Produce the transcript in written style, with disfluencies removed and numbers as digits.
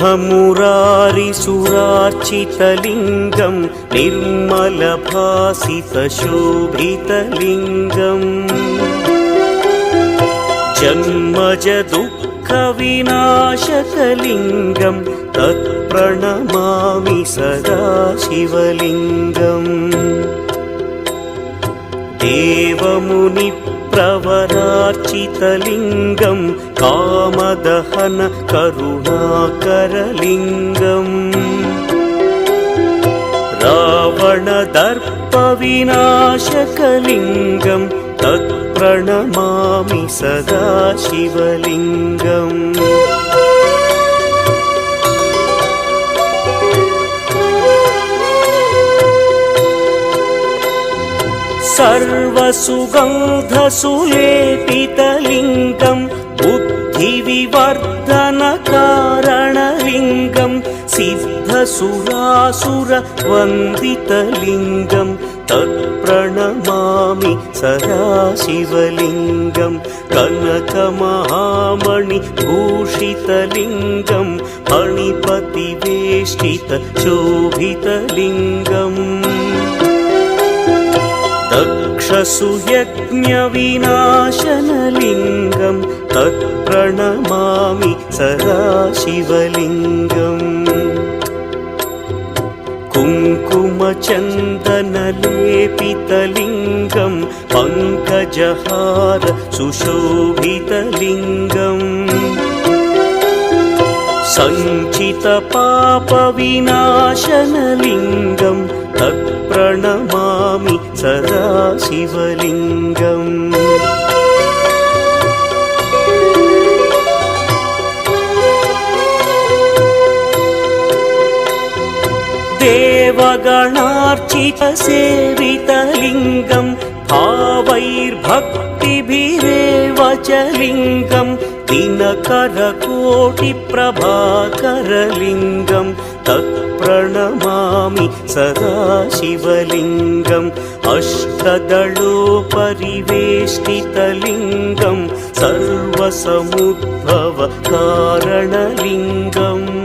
मुरारिसुरार्चितलिङ्गं निर्मलभासितशोभितलिङ्गम् जन्मजदुःखविनाशकलिङ्गं तत्प्रणमामि सदा शिवलिङ्गम् देवमुनिप्रवरार्चितलिङ्गं कामदहन करुणाकरलिङ्गम् रावणदर्पविनाशकलिङ्गं तत्प्रणमामि सदा शिवलिङ्गम् सर्वसुगन्धसुलेपितलिङ्गं बुद्धिविवर्धनकारणलिङ्गं सिद्धसुरासुरवन्दितलिङ्गं तत्प्रणमामि सदा शिवलिङ्गं कनकमहामणिभूषितलिङ्गं फणिपतिवेष्टितशोभितलिङ्गम् दक्षसुयज्ञविनाशनलिङ्गं तत्प्रणमामि सदा शिवलिङ्गम् कुङ्कुमचन्दनलेपितलिङ्गं पङ्कजहार सुशोभितलिङ्गम् सञ्चितपापविनाशनलिङ्गं तत्प्रणमामि सदा शिवलिङ्गम् देवगणार्चितसेवितलिङ्गं भावैर्भक्तिभिरेव च लिङ्गं दिनकरकोटिप्रभाकरलिङ्गं तत्प्रणमामि सदा शिवलिङ्गम् अष्टदलोपरिवेष्टितलिङ्गं सर्वसमुद्भवकारणलिङ्गम्